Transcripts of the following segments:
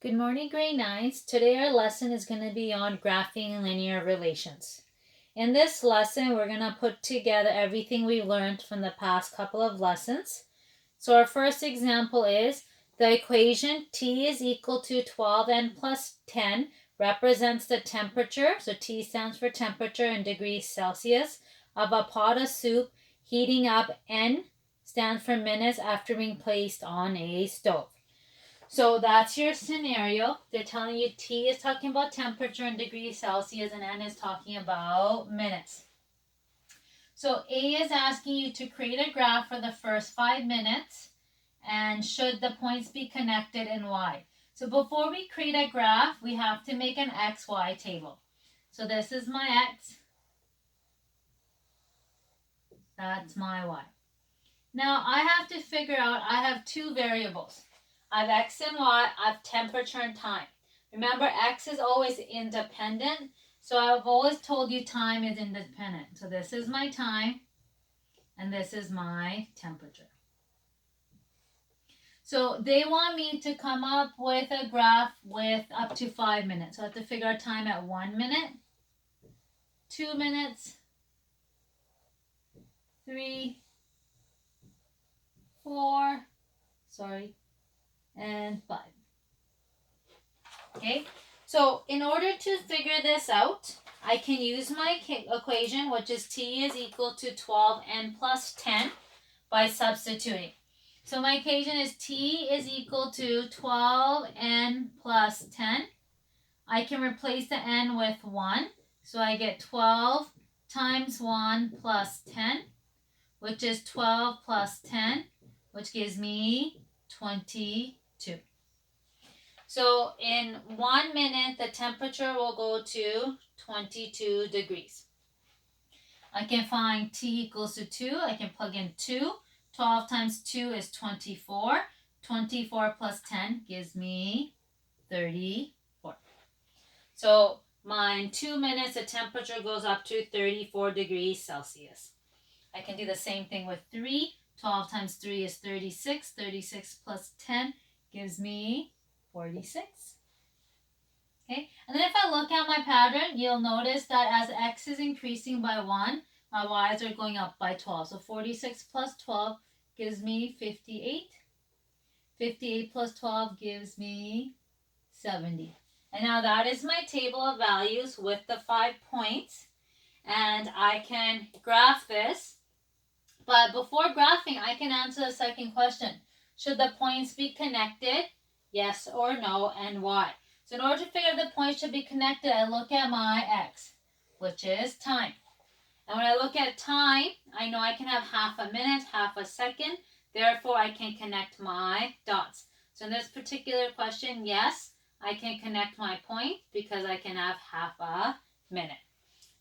Good morning, grade 9s. Today our lesson is going to be on graphing and linear relations. In this lesson, we're going to put together everything we learned from the past couple of lessons. So our first example is the equation T is equal to 12n plus 10 represents the temperature, so T stands for temperature in degrees Celsius, of a pot of soup heating up. N stands for minutes after being placed on a stove. So that's your scenario. They're telling you T is talking about temperature in degrees Celsius and N is talking about minutes. So A is asking you to create a graph for the first 5 minutes and should the points be connected in Y. So before we create a graph, we have to make an XY table. So this is my X. That's my Y. Now I have to figure out, I have two variables. I have X and Y, I have temperature and time. Remember, X is always independent, so I've always told you time is independent. So this is my time, and this is my temperature. So they want me to come up with a graph with up to 5 minutes. So I have to figure out time at 1 minute, 2 minutes, 3, 4, and 5. Okay, so in order to figure this out, I can use my equation, which is T is equal to 12n plus 10 by substituting. So my equation is T is equal to 12n plus 10. I can replace the n with 1. So I get 12 times 1 plus 10, which is 12 plus 10, which gives me 22. So in 1 minute, the temperature will go to 22 degrees. I can find T equals to 2. I can plug in 2. 12 times 2 is 24. 24 plus 10 gives me 34. So in 2 minutes, the temperature goes up to 34 degrees Celsius. I can do the same thing with 3. 12 times 3 is 36. 36 plus 10 gives me 46. Okay, and then if I look at my pattern, you'll notice that as X is increasing by 1, my Y's are going up by 12. So 46 plus 12 gives me 58. 58 plus 12 gives me 70. And now that is my table of values with the 5 points. And I can graph this. But before graphing, I can answer the second question. Should the points be connected? Yes or no, and why? So in order to figure out the points should be connected, I look at my X, which is time. And when I look at time, I know I can have half a minute, half a second. Therefore, I can connect my dots. So in this particular question, yes, I can connect my point because I can have half a minute.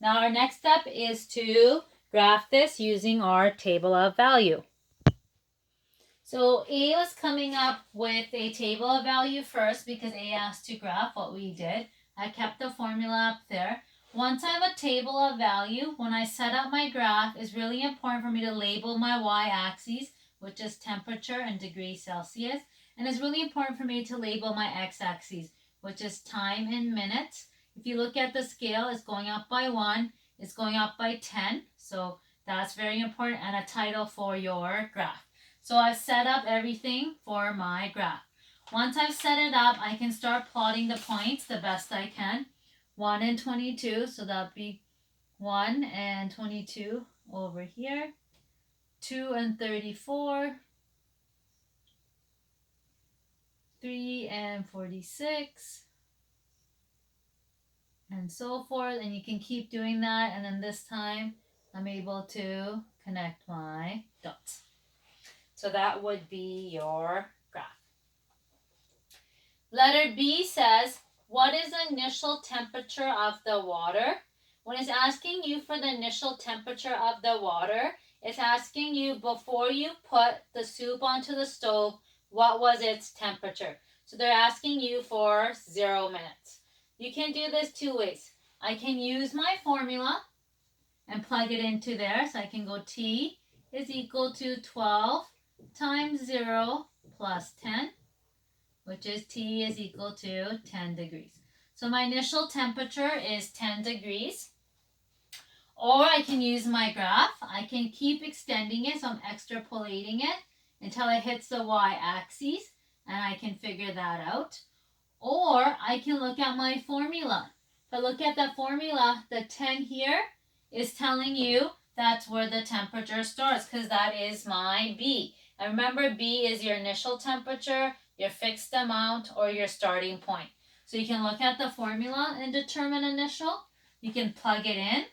Now our next step is to graph this using our table of value. So A was coming up with a table of value first because A asked to graph what we did. I kept the formula up there. Once I have a table of value, when I set up my graph, it's really important for me to label my y-axis, which is temperature in degrees Celsius. And it's really important for me to label my x-axis, which is time in minutes. If you look at the scale, it's going up by 1, it's going up by 10. So that's very important, and a title for your graph. So I've set up everything for my graph. Once I've set it up, I can start plotting the points the best I can. 1 and 22, so that'll be 1 and 22 over here. 2 and 34. 3 and 46. And so forth. And you can keep doing that. And then this time, I'm able to connect my dots. So that would be your graph. Letter B says, what is the initial temperature of the water? When it's asking you for the initial temperature of the water, it's asking you before you put the soup onto the stove, what was its temperature? So they're asking you for 0 minutes. You can do this 2 ways. I can use my formula and plug it into there. So I can go T is equal to 12 times 0 plus 10 which is T is equal to 10 degrees. So my initial temperature is 10 degrees. Or I can use my graph. I can keep extending it, so I'm extrapolating it until it hits the y-axis, and I can figure that out. Or I can look at my formula. If I look at that formula, the 10 here is telling you that's where the temperature starts, because that is my B. And remember, B is your initial temperature, your fixed amount, or your starting point. So you can look at the formula and determine initial. You can plug it in.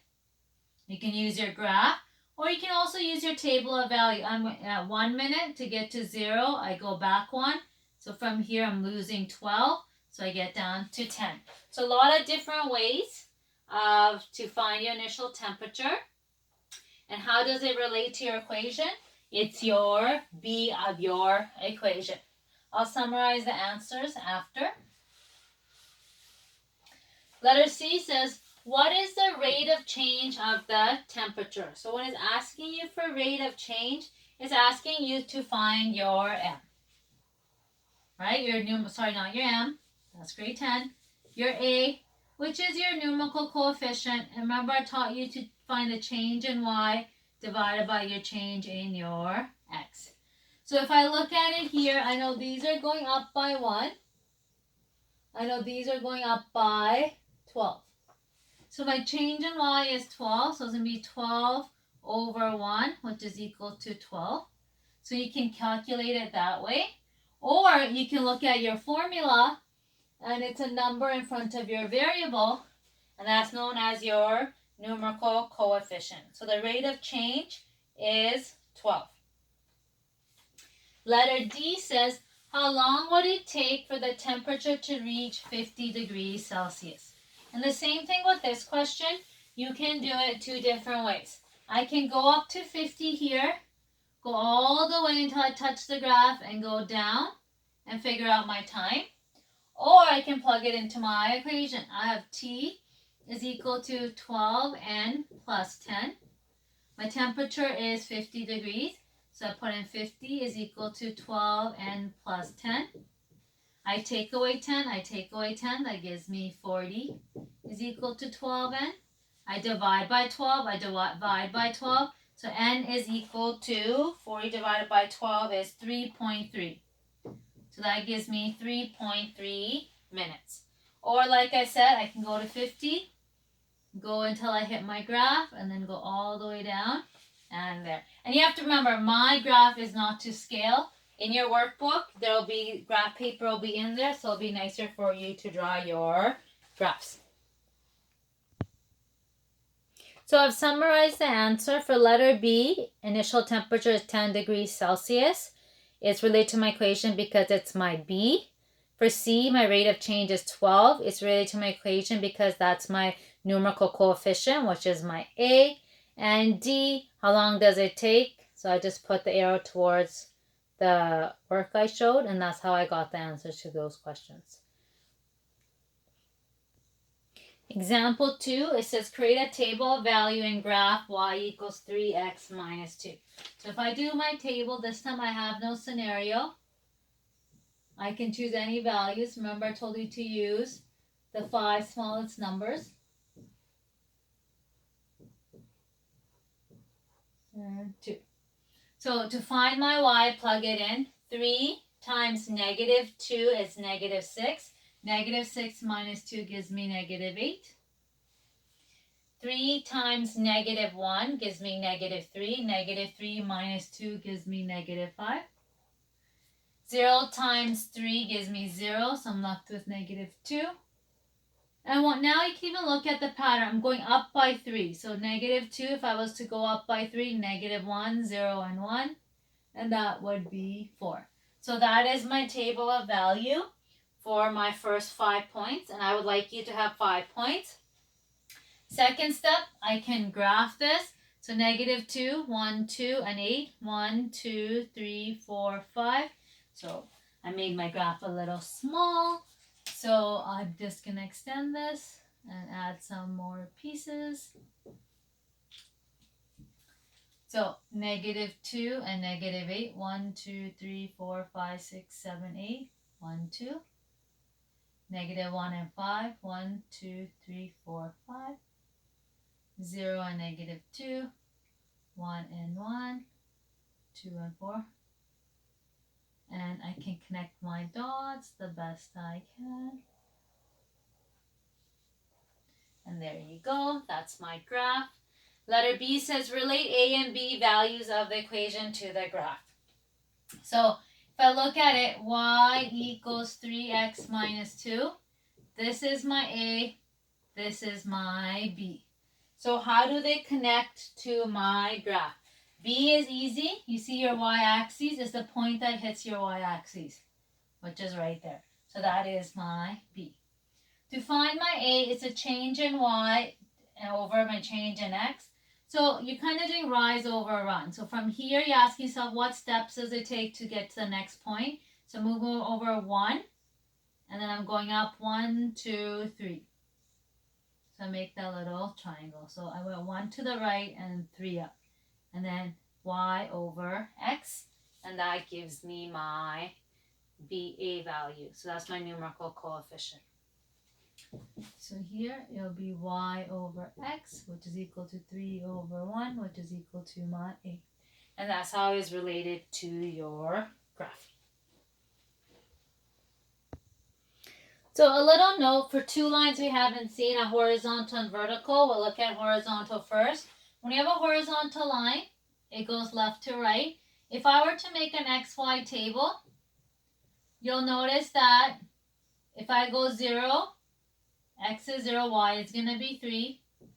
You can use your graph, or you can also use your table of value. I'm at 1 minute to get to 0. I go back 1. So from here, I'm losing 12. So I get down to 10. So a lot of different ways to find your initial temperature. And how does it relate to your equation? It's your B of your equation. I'll summarize the answers after. Letter C says, what is the rate of change of the temperature? So when it's asking you for rate of change, it's asking you to find your M. Right? Not your M. That's grade 10. Your A, which is your numerical coefficient. And remember, I taught you to find the change in Y divided by your change in your X. So if I look at it here, I know these are going up by 1. I know these are going up by 12. So my change in Y is 12. So it's going to be 12 over 1, which is equal to 12. So you can calculate it that way. Or you can look at your formula, and it's a number in front of your variable, and that's known as your numerical coefficient. So the rate of change is 12. Letter D says, how long would it take for the temperature to reach 50 degrees Celsius? And the same thing with this question, you can do it 2 different ways. I can go up to 50 here, go all the way until I touch the graph and go down and figure out my time. Or I can plug it into my equation. I have T is equal to 12N plus 10. My temperature is 50 degrees. So I put in 50 is equal to 12N plus 10. I take away 10. I take away 10. That gives me 40 is equal to 12N. I divide by 12. I divide by 12. So N is equal to 40 divided by 12 is 3.3. So that gives me 3.3 minutes. Or like I said, I can go to 50, go until I hit my graph, and then go all the way down and there. And you have to remember, my graph is not to scale. In your workbook, there will be graph paper will be in there, so it'll be nicer for you to draw your graphs. So I've summarized the answer for letter B. Initial temperature is 10 degrees Celsius. It's related to my equation because it's my B. For C, my rate of change is 12. It's related to my equation because that's my numerical coefficient, which is my A. And D, how long does it take? So I just put the arrow towards the work I showed, and that's how I got the answers to those questions. Example 2, it says create a table of value in graph y equals 3x minus 2. So if I do my table, this time I have no scenario. I can choose any values. Remember, I told you to use the 5 smallest numbers. And 2. So to find my y, plug it in. 3 times negative 2 is negative 6. Negative 6 minus 2 gives me negative 8. 3 times negative 1 gives me negative 3. Negative 3 minus 2 gives me negative 5. 0 times 3 gives me 0, so I'm left with negative 2. And now you can even look at the pattern. I'm going up by 3. So negative 2, if I was to go up by 3, negative 1, 0, and 1. And that would be 4. So that is my table of value for my first 5 points. And I would like you to have 5 points. Second step, I can graph this. So negative 2, 1, 2, and 8. 1, 2, 3, 4, 5. So I made my graph a little small. So I'm just going to extend this and add some more pieces. So negative 2 and negative 8. 1, 2, 3, 4, 5, 6, 7, 8. 1, 2. Negative 1 and 5. 1, 2, 3, 4, 5. 0 and negative 2. 1 and 1. 2 and 4. And I can connect my dots the best I can. And there you go. That's my graph. Letter B says relate A and B values of the equation to the graph. So if I look at it, y equals 3x minus 2. This is my A. This is my B. So how do they connect to my graph? B is easy. You see your y-axis is the point that hits your y-axis, which is right there. So that is my B. To find my A, it's a change in y over my change in x. So you're kind of doing rise over run. So from here, you ask yourself, what steps does it take to get to the next point? So move over 1, and then I'm going up 1, 2, 3. So I make that little triangle. So I went 1 to the right and 3 up. And then y over x, and that gives me my BA value. So that's my numerical coefficient. So here it'll be y over x, which is equal to 3 over 1, which is equal to my A. And that's how it's related to your graph. So a little note for two lines we haven't seen, a horizontal and vertical. We'll look at horizontal first. When you have a horizontal line, it goes left to right. If I were to make an XY table, you'll notice that if I go 0, x is 0, y is going to be 3. If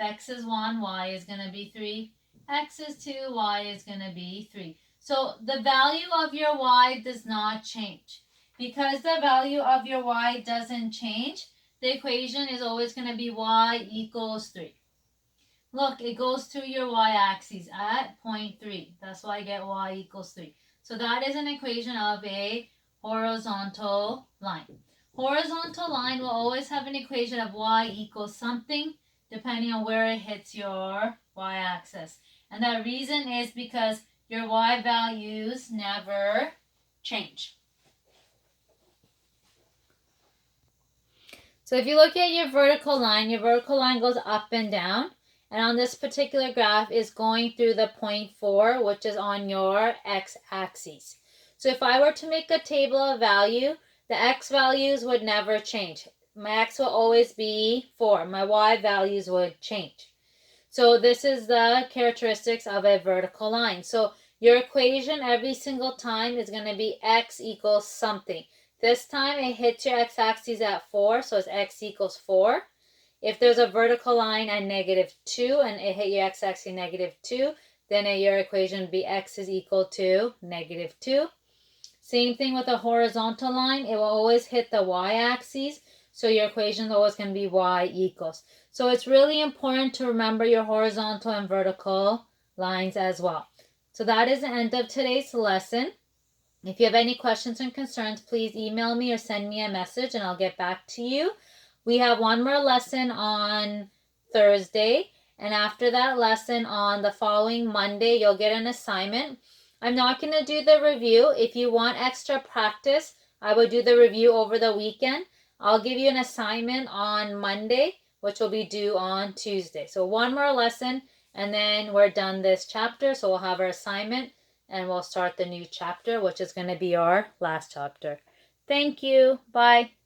x is 1, y is going to be 3. X is 2, y is going to be 3. So the value of your y does not change. Because the value of your y doesn't change, the equation is always going to be y equals 3. Look, it goes through your y-axis at 0.3. That's why I get y equals 3. So that is an equation of a horizontal line. Horizontal line will always have an equation of y equals something depending on where it hits your y-axis. And the reason is because your y values never change. So if you look at your vertical line goes up and down. And on this particular graph is going through the 0.4, which is on your x-axis. So if I were to make a table of value, the x values would never change. My x will always be 4. My y values would change. So this is the characteristics of a vertical line. So your equation every single time is going to be x equals something. This time it hits your x-axis at 4, so it's x equals 4. If there's a vertical line at -2 and it hit your x-axis -2, then your equation would be x is equal to -2. Same thing with a horizontal line. It will always hit the y-axis, so your equation is always going to be y equals. So it's really important to remember your horizontal and vertical lines as well. So that is the end of today's lesson. If you have any questions and concerns, please email me or send me a message and I'll get back to you. We have one more lesson on Thursday, and after that lesson on the following Monday, you'll get an assignment. I'm not going to do the review. If you want extra practice, I will do the review over the weekend. I'll give you an assignment on Monday, which will be due on Tuesday. So one more lesson, and then we're done this chapter. So we'll have our assignment, and we'll start the new chapter, which is going to be our last chapter. Thank you. Bye.